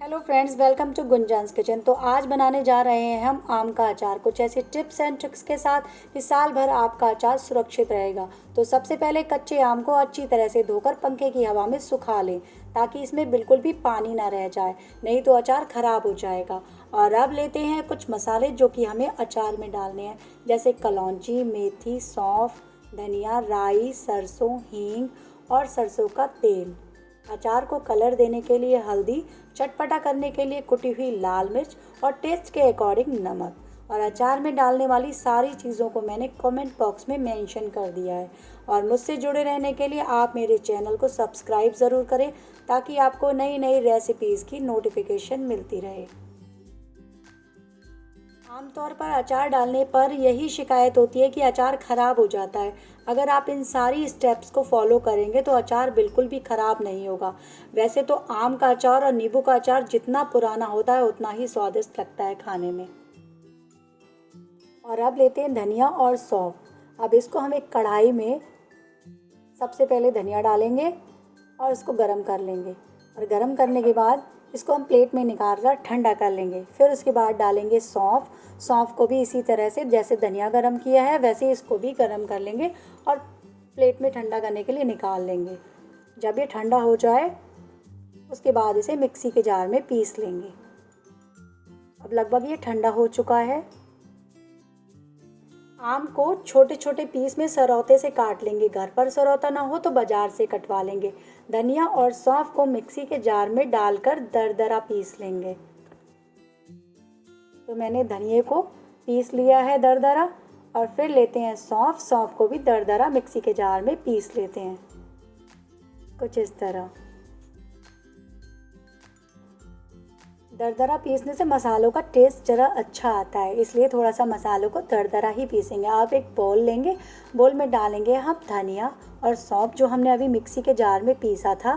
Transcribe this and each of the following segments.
Hello friends, welcome to Gunjan's kitchen. तो आज बनाने जा रहे हैं हम आम का अचार, कुछ ऐसी टिप्स एंड ट्रिक्स के साथ कि साल भर आपका अचार सुरक्षित रहेगा। तो सबसे पहले कच्चे आम को अच्छी तरह से धोकर पंखे की हवा में सुखा लें ताकि इसमें बिल्कुल भी पानी ना रह जाए, नहीं तो अचार ख़राब हो जाएगा। और अब लेते हैं कुछ मसाले जो कि हमें अचार में डालने हैं, जैसे कलौंजी, मेथी, सौंफ, धनिया, राई, सरसों, हींग और सरसों का तेल। अचार को कलर देने के लिए हल्दी, चटपटा करने के लिए कुटी हुई लाल मिर्च और टेस्ट के अकॉर्डिंग नमक। और अचार में डालने वाली सारी चीज़ों को मैंने कमेंट बॉक्स में मेंशन कर दिया है। और मुझसे जुड़े रहने के लिए आप मेरे चैनल को सब्सक्राइब ज़रूर करें ताकि आपको नई नई रेसिपीज़ की नोटिफिकेशन मिलती रहे। आमतौर पर अचार डालने पर यही शिकायत होती है कि अचार ख़राब हो जाता है। अगर आप इन सारी स्टेप्स को फॉलो करेंगे तो अचार बिल्कुल भी ख़राब नहीं होगा। वैसे तो आम का अचार और नींबू का अचार जितना पुराना होता है उतना ही स्वादिष्ट लगता है खाने में। और अब लेते हैं धनिया और सौंफ। अब इसको हम एक कढ़ाई में सबसे पहले धनिया डालेंगे और इसको गरम कर लेंगे। और गरम करने के बाद इसको हम प्लेट में निकाल कर ठंडा कर लेंगे। फिर उसके बाद डालेंगे सौंफ। सौंफ को भी इसी तरह से जैसे धनिया गरम किया है वैसे इसको भी गरम कर लेंगे और प्लेट में ठंडा करने के लिए निकाल लेंगे। जब ये ठंडा हो जाए उसके बाद इसे मिक्सी के जार में पीस लेंगे। अब लगभग ये ठंडा हो चुका है। आम को छोटे छोटे पीस में सरौते से काट लेंगे। घर पर सरौता ना हो तो बाजार से कटवा लेंगे। धनिया और सौंफ को मिक्सी के जार में डालकर दरदरा पीस लेंगे। तो मैंने धनिये को पीस लिया है दरदरा। और फिर लेते हैं सौंफ। सौंफ को भी दरदरा मिक्सी के जार में पीस लेते हैं, कुछ इस तरह। दरदरा पीसने से मसालों का टेस्ट ज़रा अच्छा आता है, इसलिए थोड़ा सा मसालों को दरदरा ही पीसेंगे। आप एक बोल लेंगे, बोल में डालेंगे हम धनिया और सौंफ जो हमने अभी मिक्सी के जार में पीसा था।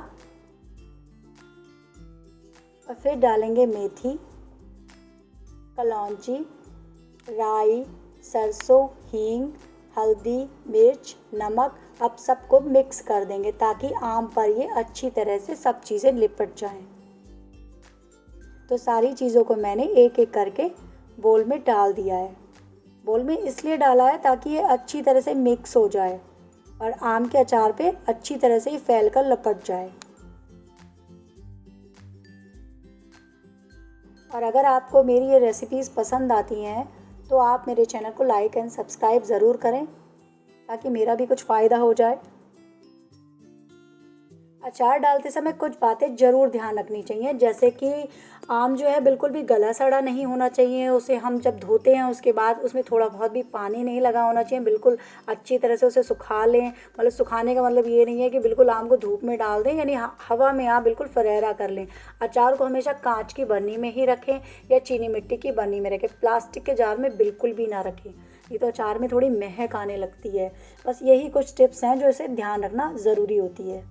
और फिर डालेंगे मेथी, कलौंजी, राई, सरसों, हींग, हल्दी, मिर्च, नमक। अब सबको मिक्स कर देंगे ताकि आम पर ये अच्छी तरह से सब चीज़ें लिपट जाएं। तो सारी चीज़ों को मैंने एक एक करके बोल में डाल दिया है। बोल में इसलिए डाला है ताकि ये अच्छी तरह से मिक्स हो जाए और आम के अचार पे अच्छी तरह से फैल कर लपट जाए। और अगर आपको मेरी ये रेसिपीज़ पसंद आती हैं तो आप मेरे चैनल को लाइक एंड सब्सक्राइब ज़रूर करें ताकि मेरा भी कुछ फ़ायदा हो जाए। अचार डालते समय कुछ बातें ज़रूर ध्यान रखनी चाहिए, जैसे कि आम जो है बिल्कुल भी गला सड़ा नहीं होना चाहिए। उसे हम जब धोते हैं उसके बाद उसमें थोड़ा बहुत भी पानी नहीं लगा होना चाहिए। बिल्कुल अच्छी तरह से उसे सुखा लें। मतलब सुखाने का मतलब ये नहीं है कि बिल्कुल आम को धूप में डाल दें, यानी हवा में आप बिल्कुल फरेरा कर लें। अचार को हमेशा कांच की बर्नी में ही रखें या चीनी मिट्टी की बर्नी में रखें। प्लास्टिक के जार में बिल्कुल भी ना रखें, ये तो अचार में थोड़ी महक आने लगती है। बस यही कुछ टिप्स हैं जो इसे ध्यान रखना ज़रूरी होती है।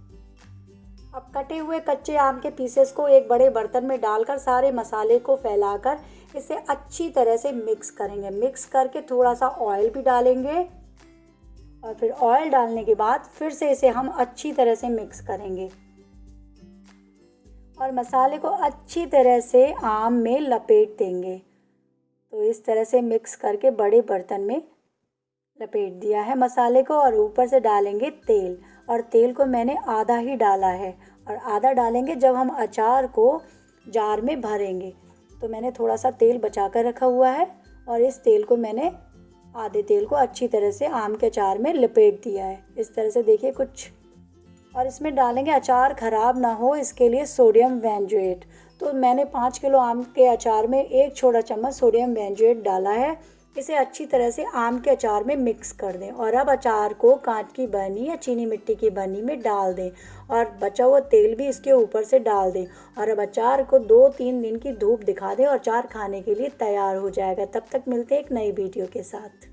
अब कटे हुए कच्चे आम के पीसेस को एक बड़े बर्तन में डालकर सारे मसाले को फैलाकर इसे अच्छी तरह से मिक्स करेंगे। मिक्स करके थोड़ा सा ऑयल भी डालेंगे और फिर ऑयल डालने के बाद फिर से इसे हम अच्छी तरह से मिक्स करेंगे और मसाले को अच्छी तरह से आम में लपेट देंगे। तो इस तरह से मिक्स करके बड़े बर्तन में लपेट दिया है मसाले को और ऊपर से डालेंगे तेल। और तेल को मैंने आधा ही डाला है और आधा डालेंगे जब हम अचार को जार में भरेंगे। तो मैंने थोड़ा सा तेल बचा कर रखा हुआ है और इस तेल को मैंने आधे तेल को अच्छी तरह से आम के अचार में लपेट दिया है। इस तरह से देखिए कुछ। और इसमें डालेंगे, अचार ख़राब ना हो इसके लिए, सोडियम बेंजोएट। तो मैंने 5 किलो आम के अचार में 1 छोटा चम्मच सोडियम बेंजोएट डाला है। इसे अच्छी तरह से आम के अचार में मिक्स कर दें और अब अचार को कांच की बर्नी या चीनी मिट्टी की बर्नी में डाल दें और बचा हुआ तेल भी इसके ऊपर से डाल दें। और अब अचार को 2-3 दिन की धूप दिखा दें और अचार खाने के लिए तैयार हो जाएगा। तब तक मिलते हैं एक नई वीडियो के साथ।